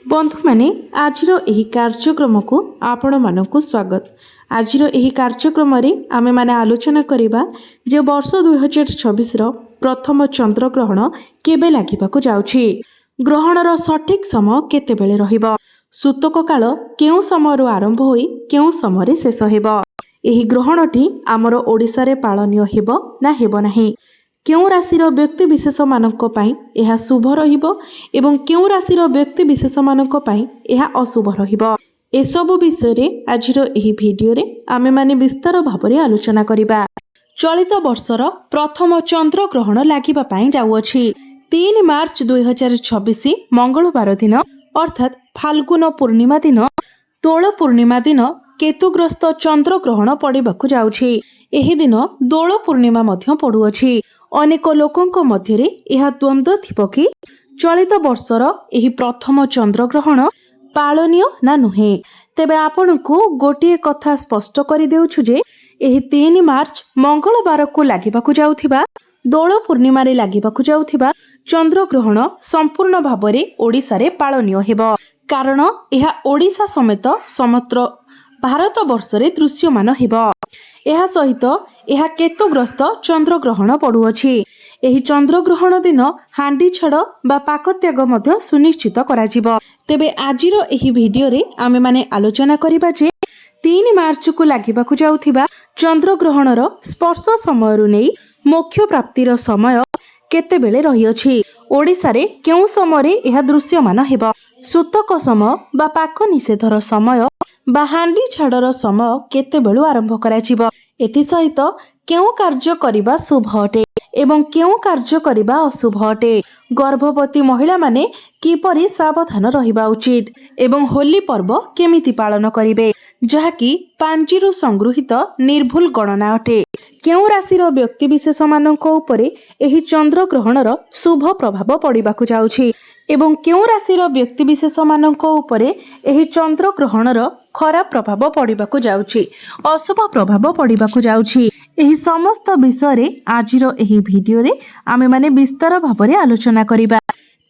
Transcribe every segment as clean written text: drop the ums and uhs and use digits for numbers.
बंधु माने आजिर एही कार्यक्रम को आपण मानकु स्वागत। आजिर एही कार्यक्रम रे आमे माने आलोचना करिबा जे वर्ष 2026 रो प्रथम चंद्र ग्रहण केबे लागिबाकु जाउछि, ग्रहणर सठिक समय केतेबेले रहिबो, सूतक काल केउ समयरु आरंभ होई केउ समय शेष हेबो, एही ग्रहणटी आमर ओडिसा रे पालनीय हेबो ना हेबो नाही, केउ राशिर व्यक्ति विशेष मानक पई एहा शुभ रहिबो एवं केउ राशिर व्यक्ति विशेष मानक पई एहा अशुभ रहिबो। एसबु विषय रे आजिर एही भिडियो रे आमे माने विस्तार भाबरे आलोचना करिबा। चलित वर्षर प्रथम चंद्र ग्रहण लागिबा पई जाउअछि 3 मार्च 2026 मंगलवार दिन अर्थात फाल्गुन पूर्णिमा दिन दोल पूर्णिमा दिन केतुग्रस्त चंद्र ग्रहण पड़िबाकु जाउछि। एही दिन दोल पूर्णिमा मध्य पड़ुअछि। अनेक लोकंक मध्यरे एहा द्वंद्व थिबो कि चलित वर्षर एही प्रथम चंद्र ग्रहण पालनीय ना नुहे। तेबे आपनकु गोटिए कथा स्पष्ट करि देउछु जे एही 3 मार्च मंगलवार को लागिबाकु जाउथिबा दोल पूर्णिमा रे लागिबाकु जाउथिबा चंद्र ग्रहण संपूर्ण भाबरे ओडिसा रे पालनीय हेबो, कारण एहा ओडिसा समेत समग्र भारत वर्ष रे दृश्यमान हेबो। एहा सहित एहा केतुग्रस्त चंद्र ग्रहण पड़ुअछि। एही चंद्र ग्रहण दिन हांडी छाड़ बा पाक त्याग मध्य सुनिश्चित कराजिबो। तेबे आजिर एही भिडियो रे आमे माने आलोचना करिबा जे 3 मार्च को लागिबाकु जाउथिबा चंद्र ग्रहणर स्पर्श समयरु नै मोक्ष प्राप्तिर समय केतेबेले रहिअछि, ओडिसा रे केउ समय रे एहा दृश्यमान हेबो, सूतक समय बा पाक निषेधर समय बा हांडी छाड़र समय केतेबेलु आरंभ कराजिबो, एथि सहित केउ कार्य करिबा शुभ अटे एवं केउ कार्य करिबा अशुभ अटे, गर्भवती महिला माने किपरि सावधान रहिबा उचित एवं होली पर्व केमिति पालन करिवे, जहाकी पांजीरु संगृहित निर्भुल गणना अटे। केउ राशिर व्यक्ति विशेष मानक उपरे एही चंद्र ग्रहणर शुभ प्रभाव पड़िबाकु जाउछि एवं केउ राशिर व्यक्ति विशेष मानक उपरे एही चंद्र ग्रहणर खराब प्रभाव पड़िबाकु जाउछि, अशुभ प्रभाव पड़िबाकु जाउछि। एही समस्त विषय रे आजिर एही भिडियो रे आमे माने विस्तार भाबरे आलोचना करिबा।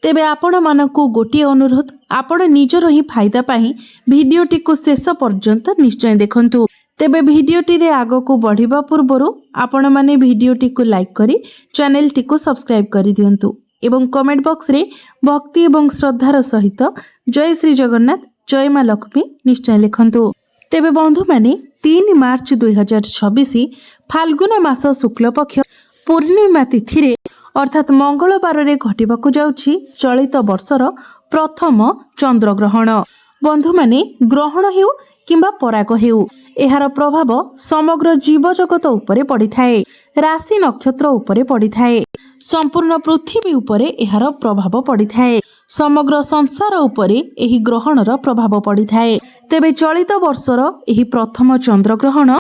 तेबे आपण मानकु गोटिए अनुरोध, आपण निजर ही फायदा पाई भिडियोटी को शेष पर्यंत निश्चय देखंतु। तेबे भिडियोटी रे आगो को बढ़िबा पूर्वरु आपण माने भिडियोटी को लाइक करी चैनल टी को सब्सक्राइब करि दियंतु एवं कमेंट बॉक्स रे भक्ति एवं श्रद्धार सहित जय श्री जगन्नाथ जय मां लक्ष्मी निश्चय लिखंतु। तेबे बंधु माने 3 मार्च 2026 फाल्गुन मास शुक्ल पक्ष पूर्णिमा तिथि रे अर्थात मंगलवार रे घटिबाकु जाउछि चलित वर्षर प्रथम चंद्र ग्रहण। बंधु माने ग्रहण हेउ किंबा पराग हेउ एहार प्रभाव समग्र जीव जगत उपरे पड़िथाए, राशि नक्षत्र उपरे पड़िथाए, संपूर्ण पृथ्वी उपरे एहार प्रभाव पड़िथाए, समग्र संसार उपरे एही ग्रहणर प्रभाव पड़िथाए। तेबे चलित वर्षर एही प्रथम चंद्र ग्रहण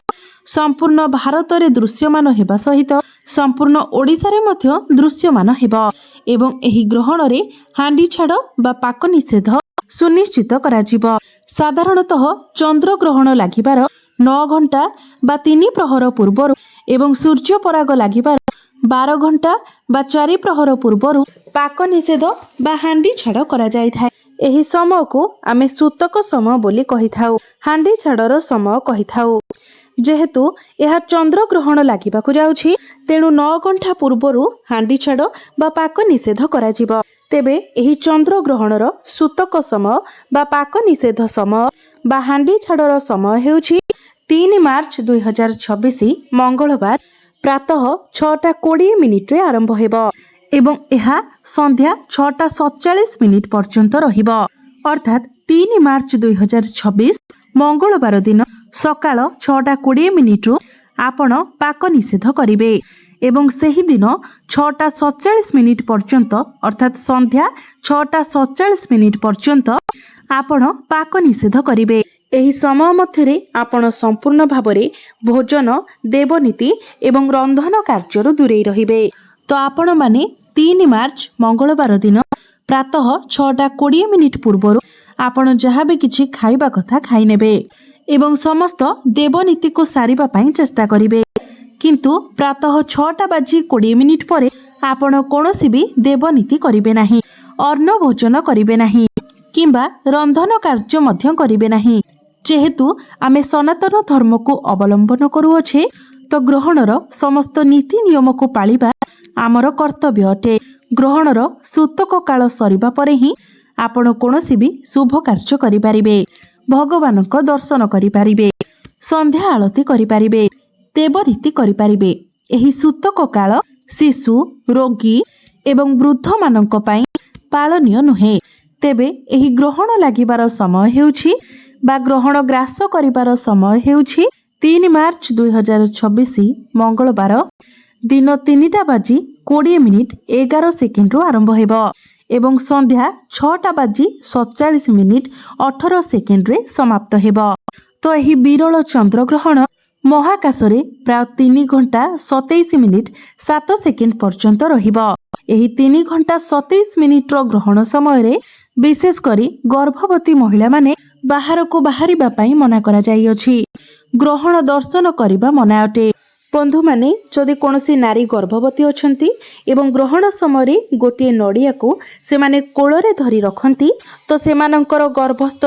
संपूर्ण भारत रे दृश्यमान हेबा सहित संपूर्ण ओडिसा रे मध्य दृश्यमान हेबो एवं एही ग्रहण रे हांडी छाड़ बा पाक निषेध सुनिश्चित कराजिबो। साधारणतः चंद्र ग्रहण लागिबार 9 घंटा बा 3 प्रहर पूर्वरु एवं सूर्य पराग लागिबार 12 घंटा बा 4 प्रहर पूर्वरु पाक निषेध बा हांडी छाड़ करा जाय थाए। एही समय को आमे सूतक समय बोली कहिथाउ, हांडी छाड़र समय कहिथाउ। जेहेतु यह चंद्र ग्रहण लागिबाकु जाउछि तेणु 9 घंटा पूर्वरु हांडी छाड़ बा पाक निषेध कराजिबो। तेबे एही चंद्र ग्रहणर सूतक समय बा पाक निषेध समय बा हांडी छाड़र समय हेउछि 3 मार्च 2026 मंगलवार प्रातः 6:20 रे आरंभ हेबो एवं एहा संध्या 6:47 पर्यंत रहिबो, अर्थात 3 मार्च 2026 मंगलवार दिन सकाळ 6:20 रु आपण पाक निषेध करिवे एवं सेही दिन 6:47 पर्यंत अर्थात संध्या 6:47 पर्यंत आपण पाक निषेध करिवे। एही समय मध्यरे आपण संपूर्ण भाबरे भोजन देवनीति एवं रंधन कार्यरु दूरे रहिबे। तो आपण माने 3 मार्च मंगलवार दिन प्रातः 6:20 पूर्वरु आपण जहाँ भी किछि खाइबा कथा खाइ नेबे एवं समस्त देवनीति को सारिबा पई चेष्टा करिवे, किंतु प्रातः 6:20 परे आपण कोनोसी भी देवनीति करिवे नाही, अन्न भोजन करिवे नाही, किंबा रंधन कार्य मध्य करिवे नाही। जेहेतु आमे सनातन धर्म को अवलंबन करुअछे तो ग्रहणर समस्त नीति नियम को पालिबा आमर कर्तव्य अटे। ग्रहणर सूतक काल सरिबा परे ही आपण कोनोसी भी शुभ कार्य करि पारिबे, भगवानक दर्शन करि पारिबे, संध्या आळती करि पारिबे, देवरीति करि पारिबे। एही सूतक काल शिशु, रोगी एवं वृद्ध मानक पई पालनीय नुहे। तेबे एही ग्रहण लागिबार समय हेउछि बा ग्रहण ग्रास करिबार समय हेउछि 3 मार्च 2026 मंगलवार दिन 3:20 रु आरंभ हेबो एवं संध्या 6:47 रे समाप्त हेबो। तो एही विरल चंद्रग्रहण महाकाशरे प्राय 3 घंटा 27 पर्यंत रहिबो। एही 3 घंटा 27 ग्रहण समय रे विशेष करी गर्भवती महिला माने बाहर को बाहरिबा पई मना करा जाई अछि। ग्रहण दर्शन करिबा मना अटे। बंधु माने जदि कोनोसी नारी गर्भवती अछंती एवं ग्रहण समय गोटे नड़िया को से माने कोଳରେ धरी रखंती तो सेमानंकर गर्भस्थ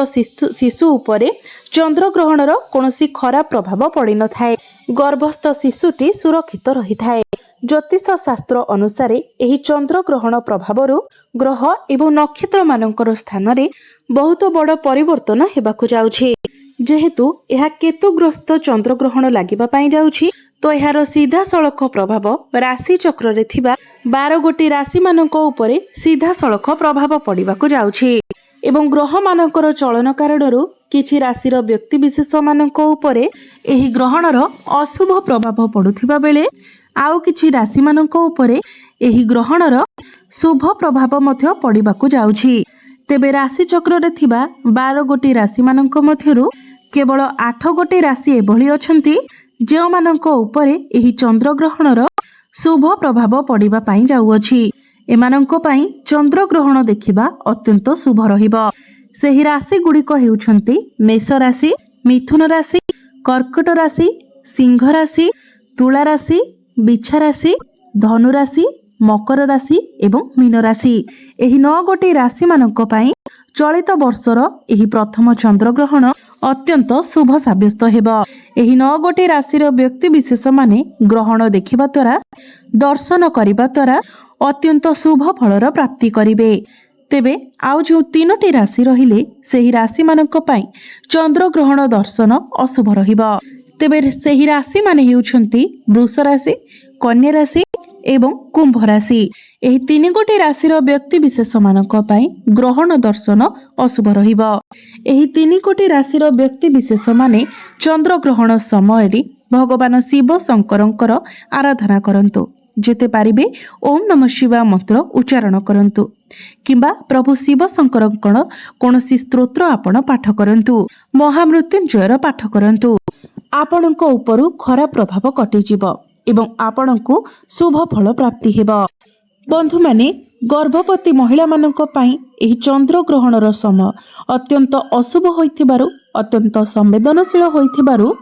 शिशु उपरे चंद्रग्रहणर कोनोसी खराब प्रभाव पड़ी न थाए। गर्भस्थ शिशुटी सुरक्षित रही थाए। ज्योतिष शास्त्र अनुसार एही चंद्रग्रहण प्रभावरु ग्रह एवं नक्षत्र मानकर स्थान रे बहुत बड़ परिवर्तन हेबाकु जाउछि। जेहेतु यह केतुग्रस्त चंद्रग्रहण लागिबा पई जाउछि तो यार सीधा सड़क प्रभाव राशि चक्र रे थिबा 12 गोटी राशि मानक उपरे सीधा सड़क प्रभाव पड़िबाकु जाउछि एवं ग्रह मानकर चलन कारणरू किछि राशिर व्यक्ति विशेष मानक उपरे एही ग्रहणर अशुभ प्रभाव पड़ुथिबा बेले आउ किछि राशि मानक उपरे एही ग्रहणर शुभ प्रभाव मध्य पड़िबाकु जाउछि। तेबे राशि चक्र रे थिबा 12 गोटी राशि मानक मध्यरू केवल 8 गोटी राशि एभली अछंती जो मानक उपरे एही चंद्रग्रहणर शुभ प्रभाव पड़िबा पई जाउअछि। एमानंको पई चंद्रग्रहण देखिबा अत्यंत शुभ रहिबो। सेही राशि गुड़िक हेउछंती मेष राशि, मिथुन राशि, कर्कट राशि, सिंह राशि, तुला राशि, बिछा राशि, धनु राशि, मकर राशि एवं मीन राशि। एही 9 गोटी राशि मानक पई चलित वर्षर एही प्रथम चंद्रग्रहण अत्यंत शुभ साब्यस्त हेबो। एही 9 गोटी राशिर व्यक्ति विशेष माने ग्रहण देखिबा द्वारा दर्शन करिबा द्वारा अत्यंत शुभ फलर प्राप्ति करिवे। तेबे आउ जो 3टी राशि रहिले सेही राशि मानक पई चंद्रग्रहण दर्शन अशुभ रहिबो। तेबे सेही राशि माने हेउछंती वृष राशि, कन्या राशि एवं कुंभ राशि। एही 3 गोटी राशिर व्यक्ति विशेष मानक पई ग्रहण दर्शन अशुभ रहिबो। एही 3 गोटी राशिर व्यक्ति विशेष माने चंद्रग्रहण समय रे भगवान शिव शंकरंकर आराधना करंतु। जेते पारिबे ओम नमः शिवाय मंत्र उच्चारण करंतु किंबा प्रभु शिव शंकरंकर कोनोसी स्तोत्र आपण पाठ करंतु, महामृत्युंजयर पाठ करंतु। आपणको उपरु खराब प्रभाव कटि जिवो एवं आपणको शुभ फल प्राप्ति हेबो। बंधु माने गर्भवती महिला मानक पई एही चंद्रग्रहणर समय अत्यंत अशुभ होइथिबारु अत्यंत संवेदनशील होइथिबारु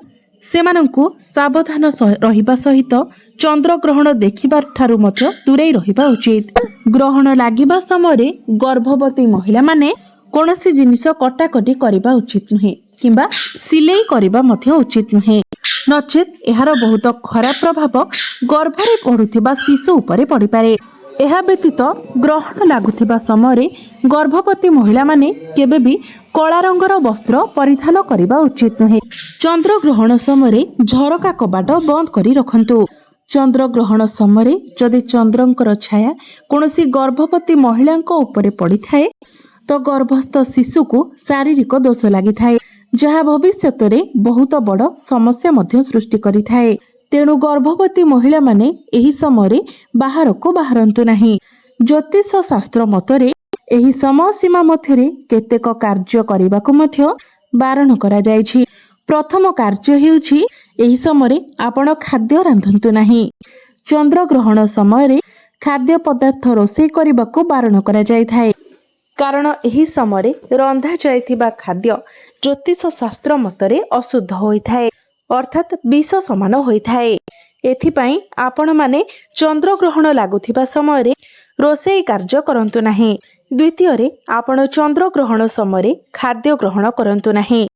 सेमानंकु सावधान रहिबा सहित चंद्रग्रहण देखिबार ठारु मध्य दूरेई रहिबा उचित। ग्रहण लागिबा समय गर्भवती महिला माने कोनोसी जिनिस कटाकटी करिबा उचित नुहे किंबा सिलेई करिबा मध्य उचित नुहे, नचेत एहार बहुत खराब प्रभाव गर्भरे पड़ुथिबा शिशु उपरे पड़ी पारे। एहा व्यतीत ग्रहण लागुथिबा समय गर्भवती महिला माने केबे भी कला रंगर वस्त्र परिधान करिबा उचित नुहे। चंद्रग्रहण समय झरका कबाट बंद करी रखंतु। चंद्रग्रहण समय जदि चंद्रंकर छाया कोनोसी गर्भवती महिलांको उपरे पड़ी थाए तो गर्भस्थ शिशु को शारीरिक दोष लागि थाए, जहा भविष्यत रे बहुत बड़ समस्या मध्य सृष्टि करि थाए। तेणु गर्भवती महिला माने एही समय बाहर को बाहरंतु नाही। ज्योतिष शास्त्र मतरे एही समय सीमा मध्यरे केतेक कार्य करिबाकु मध्य बारण करा जायछि। प्रथम कार्य हेउछि एही समय आपण खाद्य रांधंतु नाही। चंद्रग्रहण समय खाद्य पदार्थ रोषेई करिबाकु बारण करा जाय थाए, कारण एही समय रंधा जायथिबा खाद्य ज्योतिष शास्त्र मतरे अशुद्ध होइथाए, अर्थात विष समान होइथाए। एथिपाई आपण माने चंद्रग्रहण लागुथिबा समय रोषेई कार्य करंतु नाही। द्वितीय आपण चंद्रग्रहण समय खाद्य ग्रहण करंतु नाही।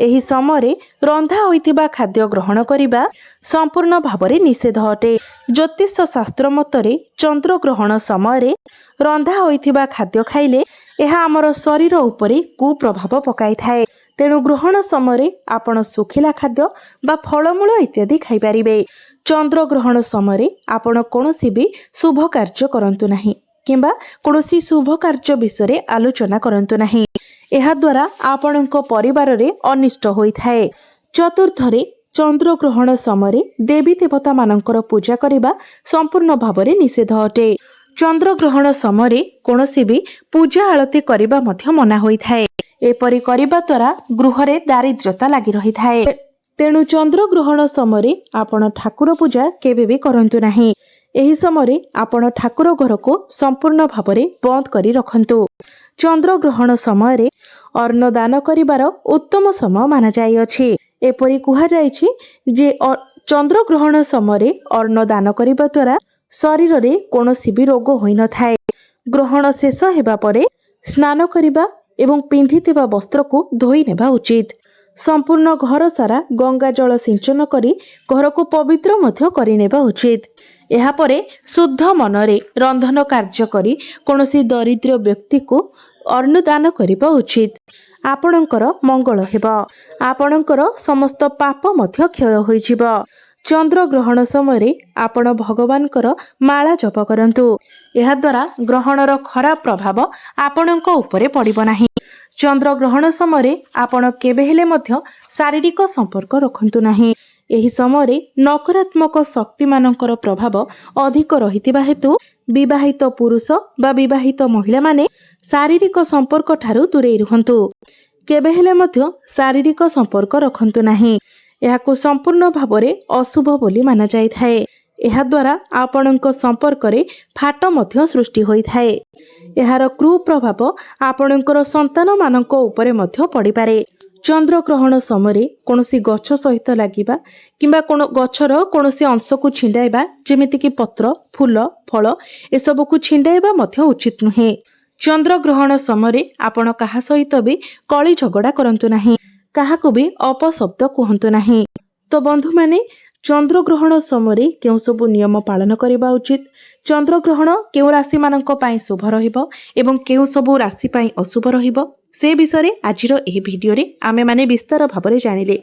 एही समय रंधा होइतिबा खाद्य ग्रहण करिबा संपूर्ण भावरे निषेध अटे। ज्योतिष शास्त्र मतरे चंद्रग्रहण समय रंधा होइतिबा खाद्य खाइले यह आमर शरीर उपरे कुप्रभाव पकाई थाए। तेणु ग्रहण समय आपण सुखिला खाद्य बा फलमूल इत्यादि खाई पारिबे। चंद्रग्रहण समय आपण कोनोसी भी शुभ कार्य करंतु नाही किंबा कोनोसी शुभ कार्य विषय आलोचना करंतु नाही। एहा द्वारा आपणक परिवार रे अनिष्ट होई थाए। चतुर्थरे चंद्रग्रहण समय देवी देवता मानकर पूजा करिबा संपूर्ण भावरे निषेध अटे। चंद्रग्रहण समय कोनोसी भी पूजा आळती करिबा मध्य मना होई थाए। एपरि करिबा द्वारा गृहरे दारिद्र्यता लागि रही थाए। तेणु चंद्रग्रहण समय आपण ठाकुर पूजा केबे भी करंतु नाही। एही समय आपण ठाकुर घर को संपूर्ण भावरे बंद करी रखंतु। चंद्रग्रहण समय अन्न दान करिबार उत्तम समय माना जाय अछि। एपरि कुहा जायछि जे चंद्रग्रहण समय अन्न दान करिबा द्वारा शरीर रे कोनोसी भी रोग होई न थाए। ग्रहण शेष हेबा परे स्नान करिबा एवं पिंधिथिबा वस्त्र को धोई नेबा उचित। संपूर्ण घर सारा गंगा जल सिंचन करी घर को पवित्र मध्य करि नेबा उचित। एहा परे शुद्ध मनरे रंधन कार्य करी कोनोसी दरिद्र व्यक्ति को अन्न दान करिबा उचित। आपणकर मंगल हेबा। आपणकर समस्त पाप मध्य क्षय होई जिवो। चंद्रग्रहण समय आपण भगवानकर माला जप करंतु। एहा द्वारा ग्रहणर खराब प्रभाव आपणक उपरे पड़िबो नाही। चंद्रग्रहण समय आपण केबे हेले मध्य शारीरिक संपर्क रखंतु नाही। एही समय नकारात्मक शक्ति मानकर प्रभाव अधिक रहितिबा हेतु विवाहित पुरुष बा विवाहित महिला माने शारीरिक संपर्क ठारू दूरे रुहंतु। केबे हेले मध्य शारीरिक संपर्क रखंतु नाही। एहाकु संपूर्ण भावरे अशुभ बोली माना जाय थाए। एहा द्वारा आपणक संपर्क रे फाट मध्य सृष्टि होई थाए। एहार कुप्रभाव आपणकर संतान मानक उपरे मध्य पड़ी पारे। चंद्रग्रहण समय कोनोसी गछ सहित लागिबा किंबा कोनो गछर कोनोसी अंश को छिंडाइबा जेमिति कि पत्र फूल फल एसबु को छिंडाइबा मध्य उचित नुहे। चंद्रग्रहण समय आपण काहा सहित भी कଳି झगड़ा करंतु नाही। काहाकु भी अपशब्द कहंतु नाही। तो बंधु माने चंद्रग्रहण समय केउ सबु नियम पालन करबा उचित। चंद्रग्रहण केउ राशि मानक पई शुभ रहिबो एवं केउ सबु राशि पई अशुभ रहिबो से विषय आजिर एही भिडियो रे आमे माने विस्तार भाबरे जानिले।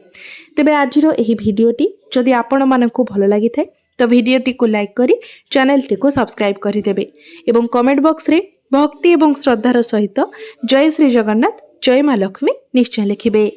तेबे आजिर एही भिडियोटी जदि आपण मानकु भलो लागि थाए तो भिडियोटी को लाइक करी चैनल टी को सब्सक्राइब करि देबे एवं कमेंट बॉक्स रे भक्ति एवं श्रद्धार सहित जय श्री जगन्नाथ जय मां लक्ष्मी निश्चय लिखिबे।